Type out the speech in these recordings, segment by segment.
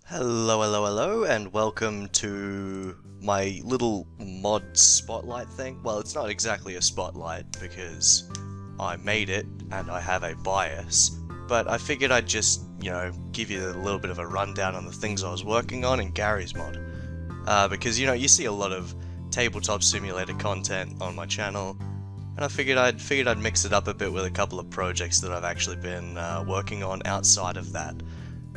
Hello, and welcome to my little mod spotlight thing. Well, it's not exactly a spotlight because I made it and I have a bias, but I figured I'd just, give you a little bit of a rundown on the things I was working on in Gary's mod. Because, you see a lot of tabletop simulator content on my channel, and I figured I'd mix it up a bit with a couple of projects that I've actually been working on outside of that.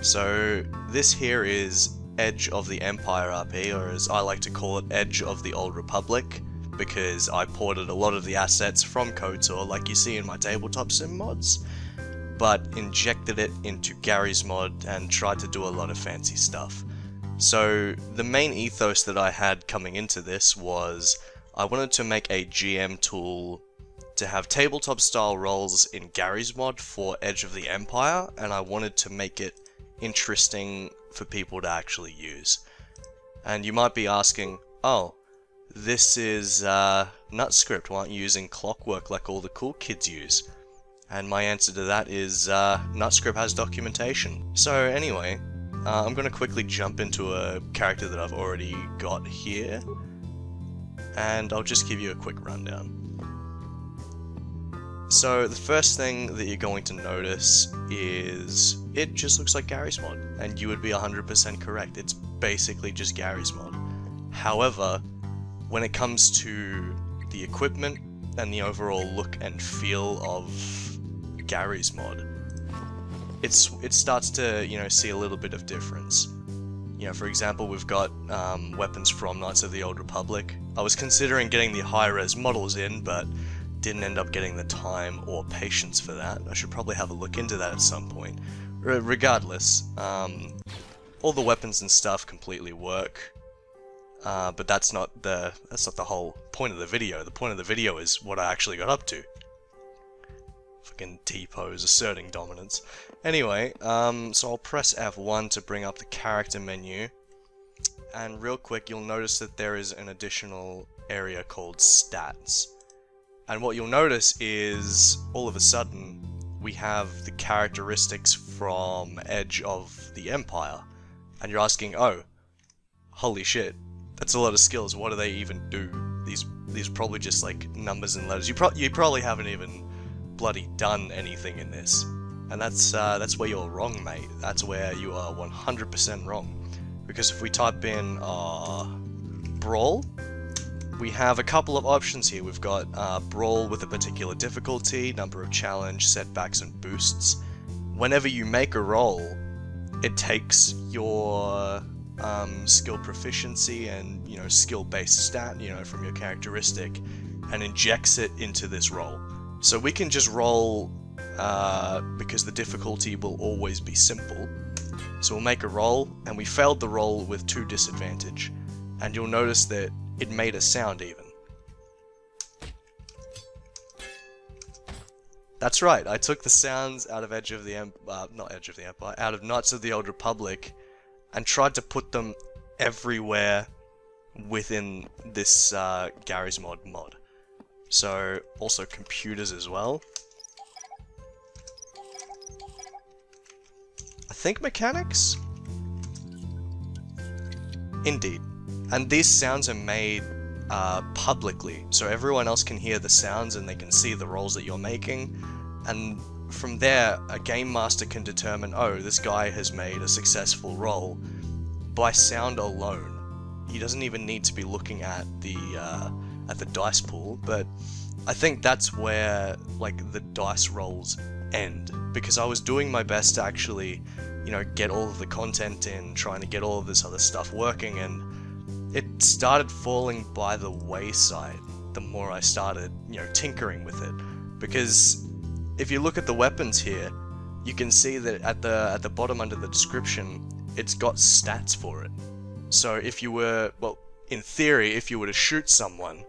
So this here is Edge of the Empire RP, or as I like to call it, Edge of the Old Republic, because I ported a lot of the assets from KOTOR like you see in my tabletop sim mods, but injected it into Gary's mod and tried to do a lot of fancy stuff. So the main ethos that I had coming into this was I wanted to make a GM tool to have tabletop style roles in Gary's mod for Edge of the Empire, and I wanted to make it interesting for people to actually use. And you might be asking, oh, this is NutScript, why aren't you using Clockwork like all the cool kids use? And my answer to that is NutScript has documentation. So anyway, I'm going to quickly jump into a character that I've already got here, and I'll just give you a quick rundown. So the first thing that you're going to notice is it just looks like Gary's mod, and you would be 100% correct. It's basically just Gary's mod. However, when it comes to the equipment and the overall look and feel of Gary's mod, it starts to see a little bit of difference. For example, we've got weapons from Knights of the Old Republic. I was considering getting the high-res models in, but didn't end up getting the time or patience for that. I should probably have a look into that at some point. Regardless, all the weapons and stuff completely work, but that's not the whole point of the video. The point of the video is what I actually got up to. Fucking T-pose, asserting dominance. Anyway, so I'll press F1 to bring up the character menu, and real quick you'll notice that there is an additional area called Stats. And what you'll notice is, all of a sudden, we have the characteristics from Edge of the Empire. And you're asking, oh, holy shit, that's a lot of skills, what do they even do? These are probably just like numbers and letters. You probably haven't even bloody done anything in this. And that's where you're wrong, mate. That's where you are 100% wrong. Because if we type in Brawl, we have a couple of options here. We've got Brawl with a particular difficulty, number of challenge, setbacks, and boosts. Whenever you make a roll, it takes your skill proficiency and skill-based stat, from your characteristic, and injects it into this roll. So we can just roll because the difficulty will always be simple. So we'll make a roll, and we failed the roll with 2 disadvantage, and you'll notice that it made a sound even. That's right, I took the sounds out of Edge of the Empire, out of Knights of the Old Republic, and tried to put them everywhere within this Gary's mod. So, also computers as well. I think mechanics? Indeed. And these sounds are made publicly, so everyone else can hear the sounds and they can see the rolls that you're making. And from there, a game master can determine, oh, this guy has made a successful roll by sound alone. He doesn't even need to be looking at the dice pool. But I think that's where the dice rolls end, because I was doing my best to actually, get all of the content in, trying to get all of this other stuff working, and it started falling by the wayside the more I started, tinkering with it. Because if you look at the weapons here, you can see that at the bottom under the description, it's got stats for it. So if you were, well, in theory, if you were to shoot someone,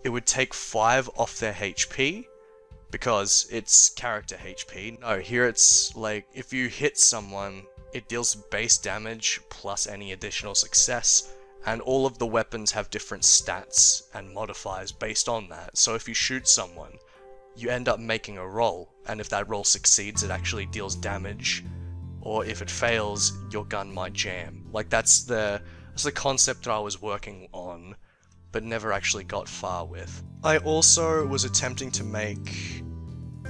it would take 5 off their HP, because it's character HP. No, here it's if you hit someone, it deals base damage plus any additional success. And all of the weapons have different stats and modifiers based on that. So if you shoot someone, you end up making a roll, and if that roll succeeds, it actually deals damage or if it fails, your gun might jam. Like that's the concept that I was working on, but never actually got far with. I also was attempting to make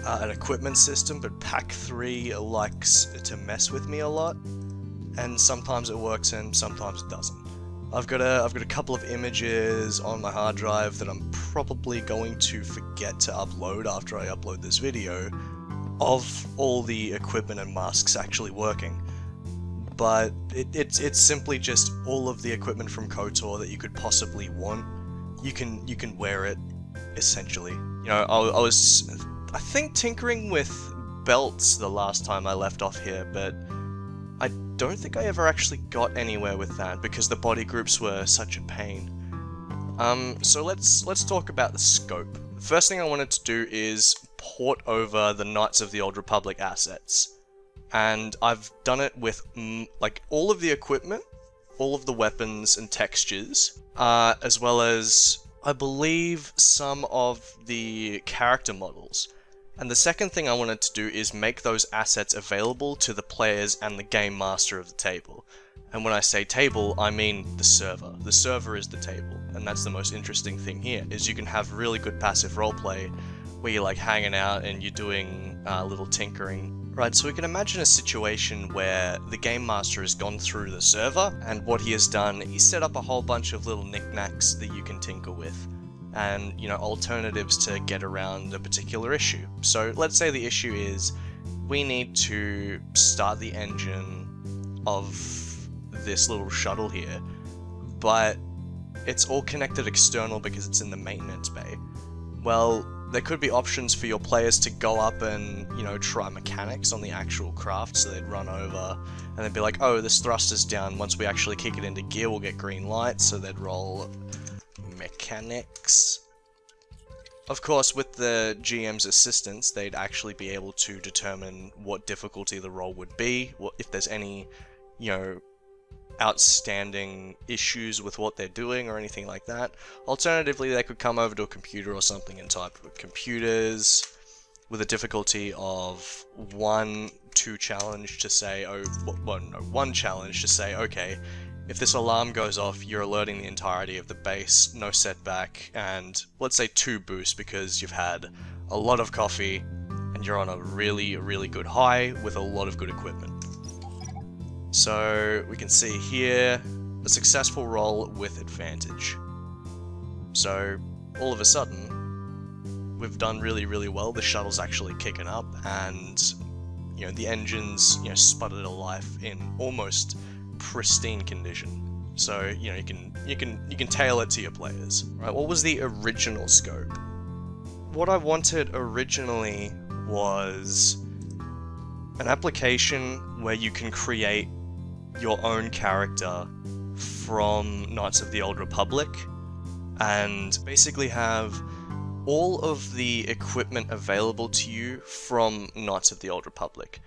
an equipment system, but Pack 3 likes to mess with me a lot, and sometimes it works and sometimes it doesn't. I've got a couple of images on my hard drive that I'm probably going to forget to upload after I upload this video, of all the equipment and masks actually working. But it's simply just all of the equipment from KOTOR that you could possibly want. You can wear it, essentially. You know, I was, I think, tinkering with belts the last time I left off here, but I don't think I ever actually got anywhere with that because the body groups were such a pain. So let's talk about the scope. The first thing I wanted to do is port over the Knights of the Old Republic assets. And I've done it with like all of the equipment, all of the weapons and textures, as well as, I believe, some of the character models. And the second thing I wanted to do is make those assets available to the players and the game master of the table. And when I say table, I mean the server. The server is the table, and that's the most interesting thing here, is you can have really good passive roleplay where you're like hanging out and you're doing little tinkering. Right, so we can imagine a situation where the game master has gone through the server, and what he has done, he set up a whole bunch of little knickknacks that you can tinker with, and, you know, alternatives to get around a particular issue. So let's say the issue is, we need to start the engine of this little shuttle here, but it's all connected external because it's in the maintenance bay. Well, there could be options for your players to go up and, you know, try mechanics on the actual craft, so they'd run over and they'd be like, oh, this thruster's down, once we actually kick it into gear we'll get green light, so they'd roll mechanics. Of course, with the GM's assistance, they'd actually be able to determine what difficulty the roll would be, if there's any, you know, outstanding issues with what they're doing or anything like that. Alternatively, they could come over to a computer or something and type with computers with a difficulty of 1 challenge to say, oh, well, no, 1 challenge to say, okay, if this alarm goes off, you're alerting the entirety of the base, no setback, and let's say 2 boosts because you've had a lot of coffee and you're on a really, really good high with a lot of good equipment. So we can see here a successful roll with advantage. So all of a sudden, we've done really, really well. The shuttle's actually kicking up, and, you know, the engine's, you know, sputtered to life in almost pristine condition. So, you know, you can tailor it to your players. Right? What was the original scope? What I wanted originally was an application where you can create your own character from Knights of the Old Republic, and basically have all of the equipment available to you from Knights of the Old Republic.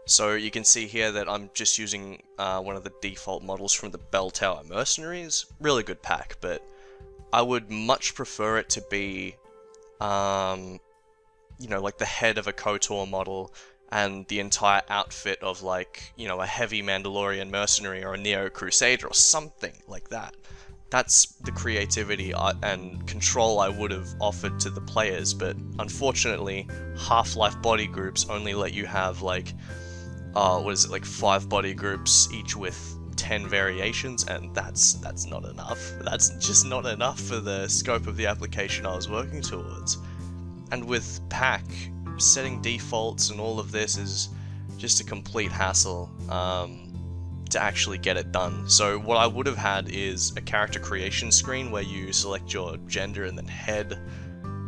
So you can see here that I'm just using one of the default models from the Bell Tower Mercenaries. Really good pack, but I would much prefer it to be, you know, like the head of a KOTOR model, and the entire outfit of, like, you know, a heavy Mandalorian mercenary or a Neo Crusader or something like that. That's the creativity and control I would have offered to the players, but unfortunately, Half-Life body groups only let you have, like, what is it, like 5 body groups, each with 10 variations, and that's not enough. That's just not enough for the scope of the application I was working towards. And with Pack, setting defaults and all of this is just a complete hassle to actually get it done. So what I would have had is a character creation screen where you select your gender and then head,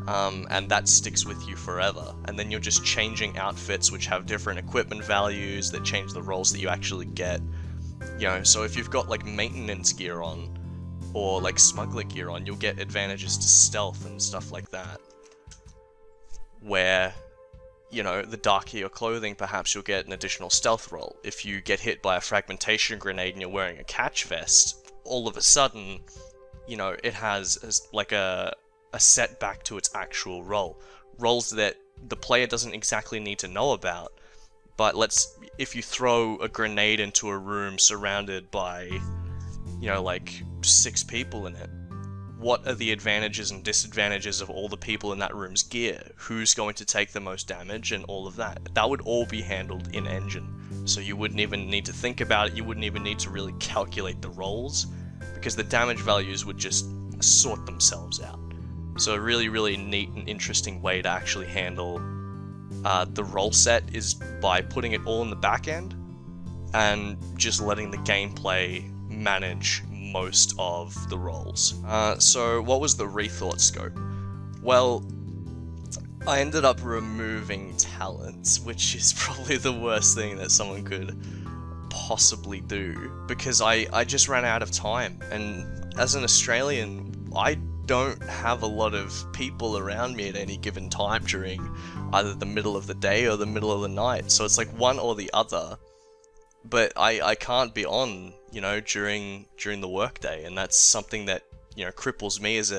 and that sticks with you forever. And then you're just changing outfits which have different equipment values that change the rolls that you actually get. You know, so if you've got like maintenance gear on, or like smuggler gear on, you'll get advantages to stealth and stuff like that. Where, you know, the darker your clothing, perhaps you'll get an additional stealth roll. If you get hit by a fragmentation grenade and you're wearing a catch vest, all of a sudden, you know, it has like a setback to its actual roll. Rolls that the player doesn't exactly need to know about, but if you throw a grenade into a room surrounded by, you know, like 6 people in it, what are the advantages and disadvantages of all the people in that room's gear? Who's going to take the most damage and all of that? That would all be handled in engine. So you wouldn't even need to think about it, you wouldn't even need to really calculate the rolls, because the damage values would just sort themselves out. So a really, really neat and interesting way to actually handle the roll set is by putting it all in the back end and just letting the gameplay manage most of the rolls. So what was the rethought scope? Well, I ended up removing talents, which is probably the worst thing that someone could possibly do, because I just ran out of time, and as an Australian, I don't have a lot of people around me at any given time during either the middle of the day or the middle of the night, so it's like one or the other. But I can't be on, you know, during the workday, and that's something that, you know, cripples me as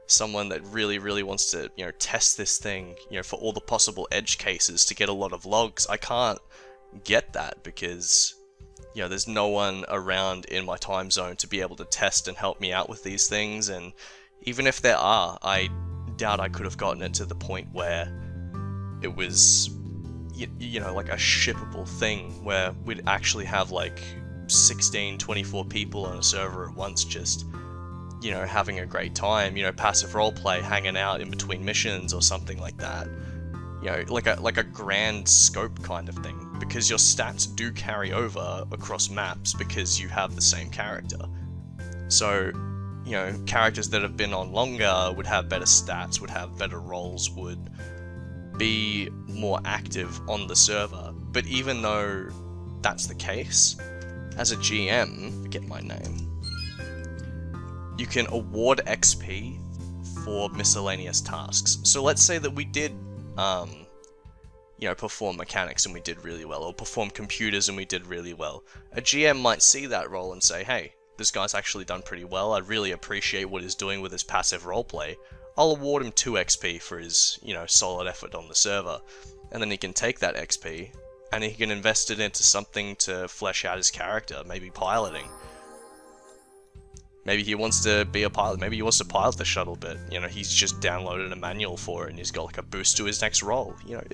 someone that really wants to, you know, test this thing, you know, for all the possible edge cases to get a lot of logs. I can't get that because, you know, there's no one around in my time zone to be able to test and help me out with these things, and even if there are, I doubt I could have gotten it to the point where it was, you know, like a shippable thing where we'd actually have like 16, 24 people on a server at once just, you know, having a great time, you know, passive roleplay, hanging out in between missions or something like that. You know, like a grand scope kind of thing, because your stats do carry over across maps because you have the same character. So, you know, characters that have been on longer would have better stats, would have better roles, would be more active on the server. But even though that's the case, as a GM, forget my name, you can award XP for miscellaneous tasks. So let's say that we did, you know, perform mechanics and we did really well, or perform computers and we did really well. A GM might see that role and say, hey, this guy's actually done pretty well, I really appreciate what he's doing with his passive roleplay. I'll award him 2 XP for his, you know, solid effort on the server. And then he can take that XP and he can invest it into something to flesh out his character, maybe piloting. Maybe he wants to be a pilot, maybe he wants to pilot the shuttle, but, you know, he's just downloaded a manual for it and he's got like a boost to his next role. You know,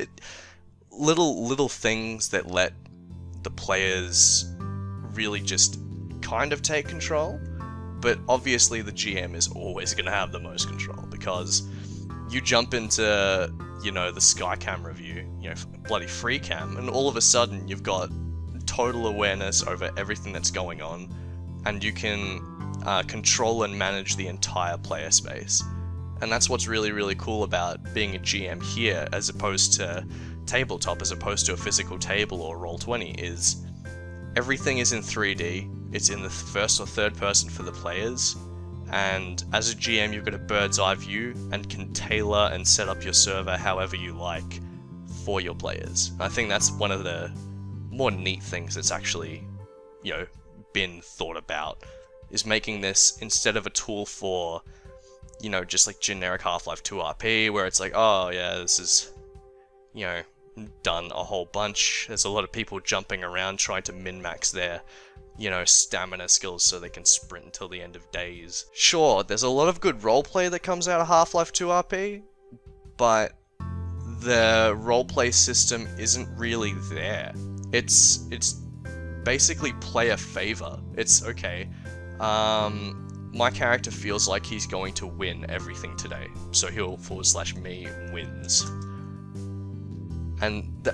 little things that let the players really just kind of take control. But obviously the GM is always going to have the most control, because you jump into, you know, the Skycam review, you know, bloody free cam, and all of a sudden you've got total awareness over everything that's going on, and you can control and manage the entire player space. And that's what's really cool about being a GM here, as opposed to tabletop, as opposed to a physical table or Roll20, is everything is in 3D. It's in the first or third person for the players, and as a GM you've got a bird's eye view and can tailor and set up your server however you like for your players. I think that's one of the more neat things that's actually, you know, been thought about, is making this, instead of a tool for, you know, just like generic Half-Life 2 RP, where it's like, oh yeah, this is, you know, done a whole bunch. There's a lot of people jumping around trying to min-max their, you know, stamina skills so they can sprint until the end of days. Sure, there's a lot of good roleplay that comes out of Half-Life 2 RP, but the roleplay system isn't really there. It's basically player favor. It's, okay, my character feels like he's going to win everything today, so he'll /me wins. And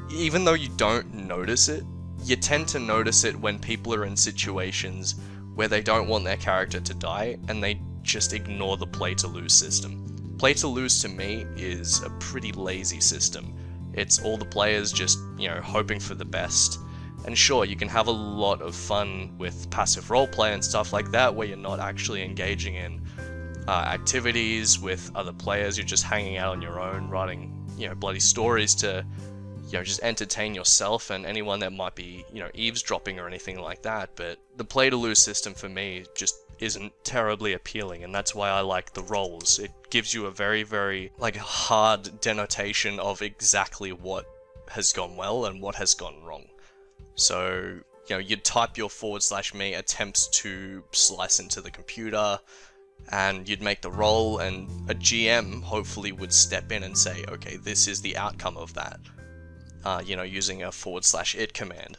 even though you don't notice it, you tend to notice it when people are in situations where they don't want their character to die, and they just ignore the play-to-lose system. Play-to-lose to me is a pretty lazy system. It's all the players just, you know, hoping for the best. And sure, you can have a lot of fun with passive roleplay and stuff like that, where you're not actually engaging in activities with other players, you're just hanging out on your own, writing, you know, bloody stories to, you know, just entertain yourself and anyone that might be, you know, eavesdropping or anything like that. But the play-to-lose system for me just isn't terribly appealing, and that's why I like the roles. It gives you a very like hard denotation of exactly what has gone well and what has gone wrong. So, you know, you'd type your /me attempts to slice into the computer, and you'd make the roll, and a GM hopefully would step in and say, okay, this is the outcome of that, you know, using a /it command.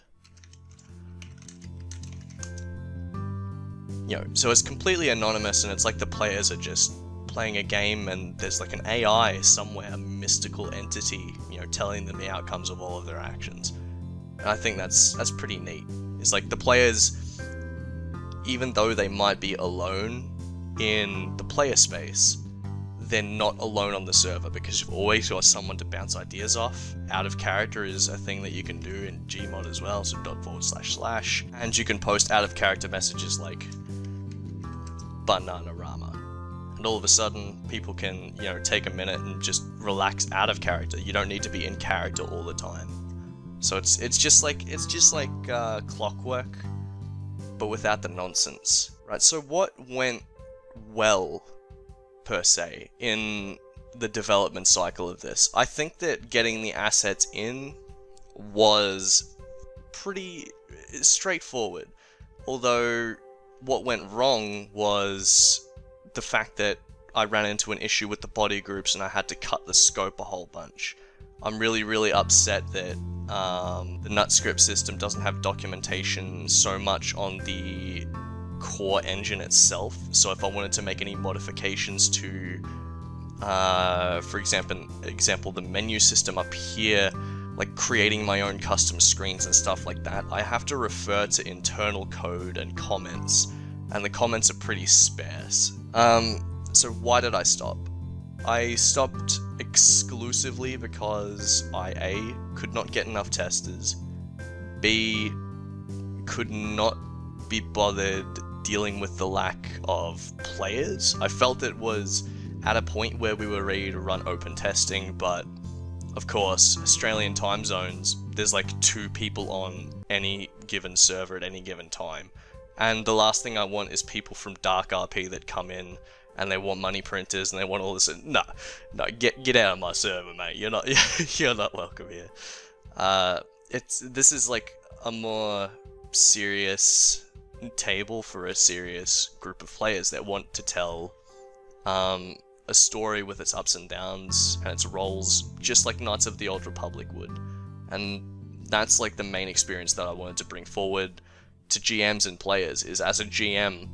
You know, so it's completely anonymous, and it's like the players are just playing a game, and there's like an AI somewhere, a mystical entity, you know, telling them the outcomes of all of their actions. And I think that's pretty neat. It's like the players, even though they might be alone in the player space, they're not alone on the server, because you've always got someone to bounce ideas off. Out of character is a thing that you can do in Gmod as well, so // and you can post out of character messages like Bananarama. And all of a sudden, people can, you know, take a minute and just relax out of character. You don't need to be in character all the time. So it's just like clockwork, but without the nonsense, right? So what went well, per se, in the development cycle of this? I think that getting the assets in was pretty straightforward, although what went wrong was the fact that I ran into an issue with the body groups and I had to cut the scope a whole bunch. I'm really upset that the NutScript system doesn't have documentation so much on the core engine itself, so if I wanted to make any modifications to, for example, the menu system up here, like creating my own custom screens and stuff like that, I have to refer to internal code and comments, and the comments are pretty sparse. So why did I stop? I stopped exclusively because I A, could not get enough testers, B, could not be bothered dealing with the lack of players. I felt it was at a point where we were ready to run open testing, but of course, Australian time zones, there's like 2 people on any given server at any given time. And the last thing I want is people from Dark RP that come in and they want money printers and they want all this. No, get out of my server, mate. You're not you're not welcome here. This is like a more serious table for a serious group of players that want to tell a story with its ups and downs and its roles, just like Knights of the Old Republic would. And that's like the main experience that I wanted to bring forward to GMs and players, is as a GM,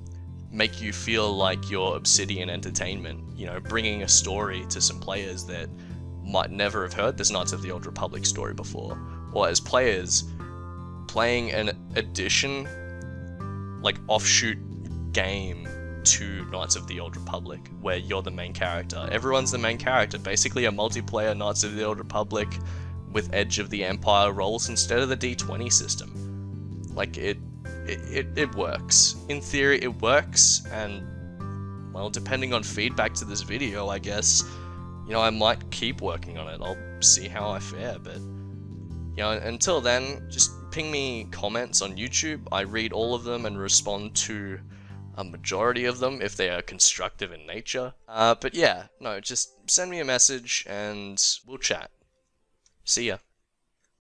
make you feel like you're Obsidian Entertainment, you know, bringing a story to some players that might never have heard this Knights of the Old Republic story before, or as players, playing an addition, like offshoot game to Knights of the Old Republic, where you're the main character. Everyone's the main character, basically a multiplayer Knights of the Old Republic with Edge of the Empire roles instead of the D20 system. Like, it works. In theory, it works, and, well, depending on feedback to this video, I guess, you know, I might keep working on it. I'll see how I fare, but, you know, until then, just ping me comments on YouTube. I read all of them and respond to a majority of them if they are constructive in nature. But yeah, no, just send me a message and we'll chat. See ya.